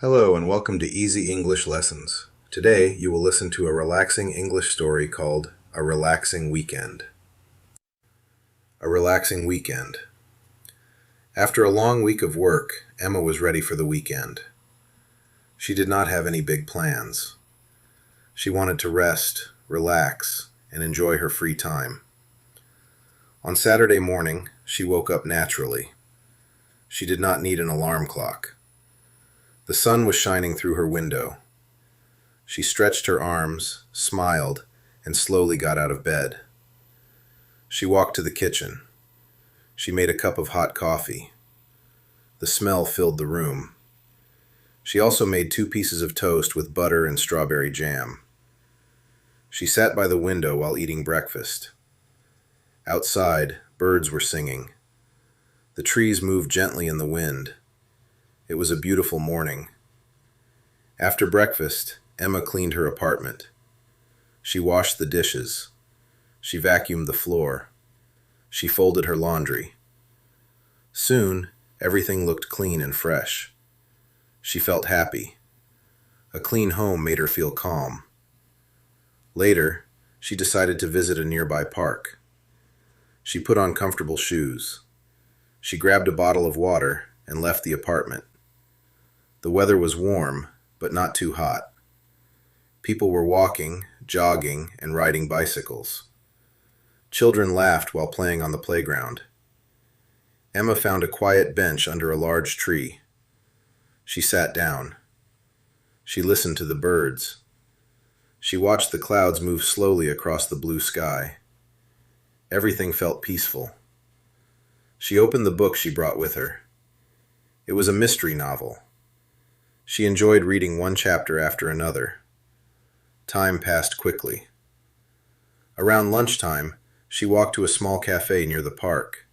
Hello and welcome to Easy English Lessons. Today you will listen to a relaxing English story called A Relaxing Weekend. A Relaxing Weekend. After a long week of work, Emma was ready for the weekend. She did not have any big plans. She wanted to rest, relax, and enjoy her free time. On Saturday morning, she woke up naturally. She did not need an alarm clock. The sun was shining through her window. She stretched her arms, smiled, and slowly got out of bed. She walked to the kitchen. She made a cup of hot coffee. The smell filled the room. She also made 2 pieces of toast with butter and strawberry jam. She sat by the window while eating breakfast. Outside, birds were singing. The trees moved gently in the wind. It was a beautiful morning. After breakfast, Emma cleaned her apartment. She washed the dishes. She vacuumed the floor. She folded her laundry. Soon, everything looked clean and fresh. She felt happy. A clean home made her feel calm. Later, she decided to visit a nearby park. She put on comfortable shoes. She grabbed a bottle of water and left the apartment. The weather was warm, but not too hot. People were walking, jogging, and riding bicycles. Children laughed while playing on the playground. Emma found a quiet bench under a large tree. She sat down. She listened to the birds. She watched the clouds move slowly across the blue sky. Everything felt peaceful. She opened the book she brought with her. It was a mystery novel. She enjoyed reading one chapter after another. Time passed quickly. Around lunchtime, she walked to a small cafe near the park.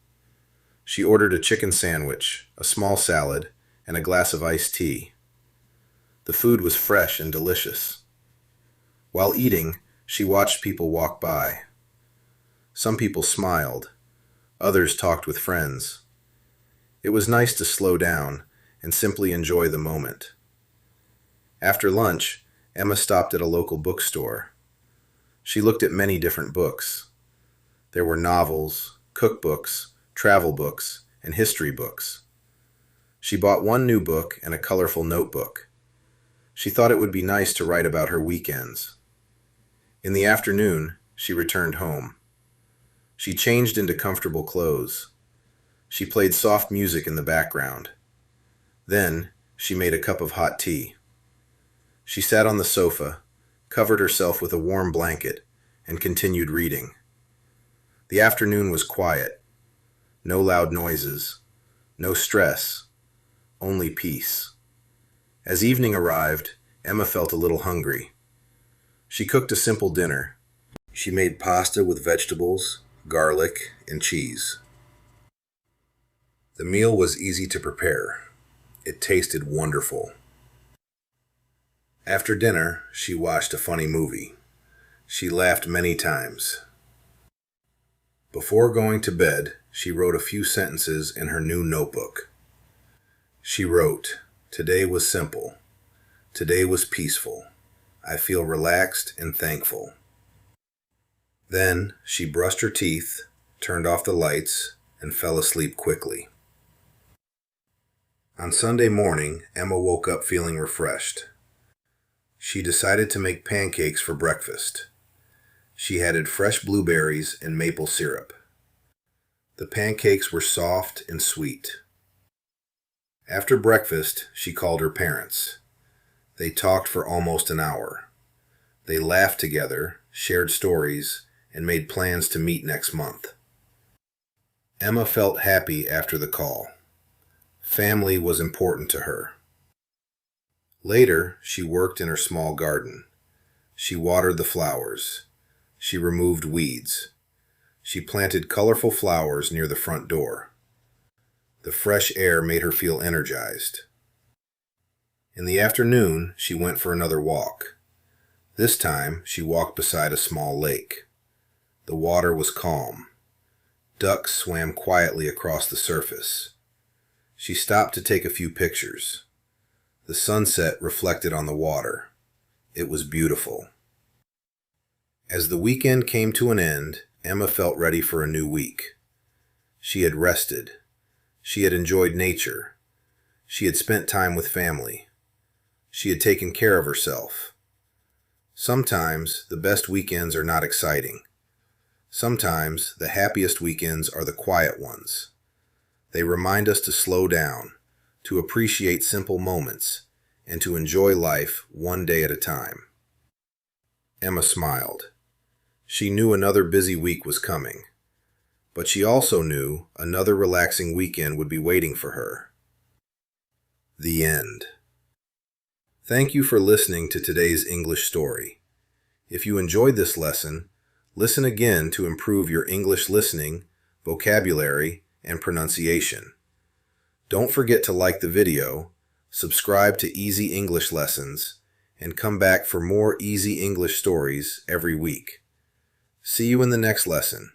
She ordered a chicken sandwich, a small salad, and a glass of iced tea. The food was fresh and delicious. While eating, she watched people walk by. Some people smiled. Others talked with friends. It was nice to slow down and simply enjoy the moment. After lunch, Emma stopped at a local bookstore. She looked at many different books. There were novels, cookbooks, travel books, and history books. She bought one new book and a colorful notebook. She thought it would be nice to write about her weekends. In the afternoon, she returned home. She changed into comfortable clothes. She played soft music in the background. Then, she made a cup of hot tea. She sat on the sofa, covered herself with a warm blanket, and continued reading. The afternoon was quiet. No loud noises. No stress. Only peace. As evening arrived, Emma felt a little hungry. She cooked a simple dinner. She made pasta with vegetables, garlic, and cheese. The meal was easy to prepare. It tasted wonderful. After dinner, she watched a funny movie. She laughed many times. Before going to bed, she wrote a few sentences in her new notebook. She wrote, "Today was simple. Today was peaceful. I feel relaxed and thankful." Then she brushed her teeth, turned off the lights, and fell asleep quickly. On Sunday morning, Emma woke up feeling refreshed. She decided to make pancakes for breakfast. She added fresh blueberries and maple syrup. The pancakes were soft and sweet. After breakfast, she called her parents. They talked for almost an hour. They laughed together, shared stories, and made plans to meet next month. Emma felt happy after the call. Family was important to her. Later, she worked in her small garden. She watered the flowers. She removed weeds. She planted colorful flowers near the front door. The fresh air made her feel energized. In the afternoon, she went for another walk. This time, she walked beside a small lake. The water was calm. Ducks swam quietly across the surface. She stopped to take a few pictures. The sunset reflected on the water. It was beautiful. As the weekend came to an end, Emma felt ready for a new week. She had rested. She had enjoyed nature. She had spent time with family. She had taken care of herself. Sometimes the best weekends are not exciting. Sometimes the happiest weekends are the quiet ones. They remind us to slow down, to appreciate simple moments, and to enjoy life one day at a time. Emma smiled. She knew another busy week was coming, but she also knew another relaxing weekend would be waiting for her. The end. Thank you for listening to today's English story. If you enjoyed this lesson, listen again to improve your English listening, vocabulary, and pronunciation. Don't forget to like the video, subscribe to Easy English Lessons, and come back for more easy English stories every week. See you in the next lesson.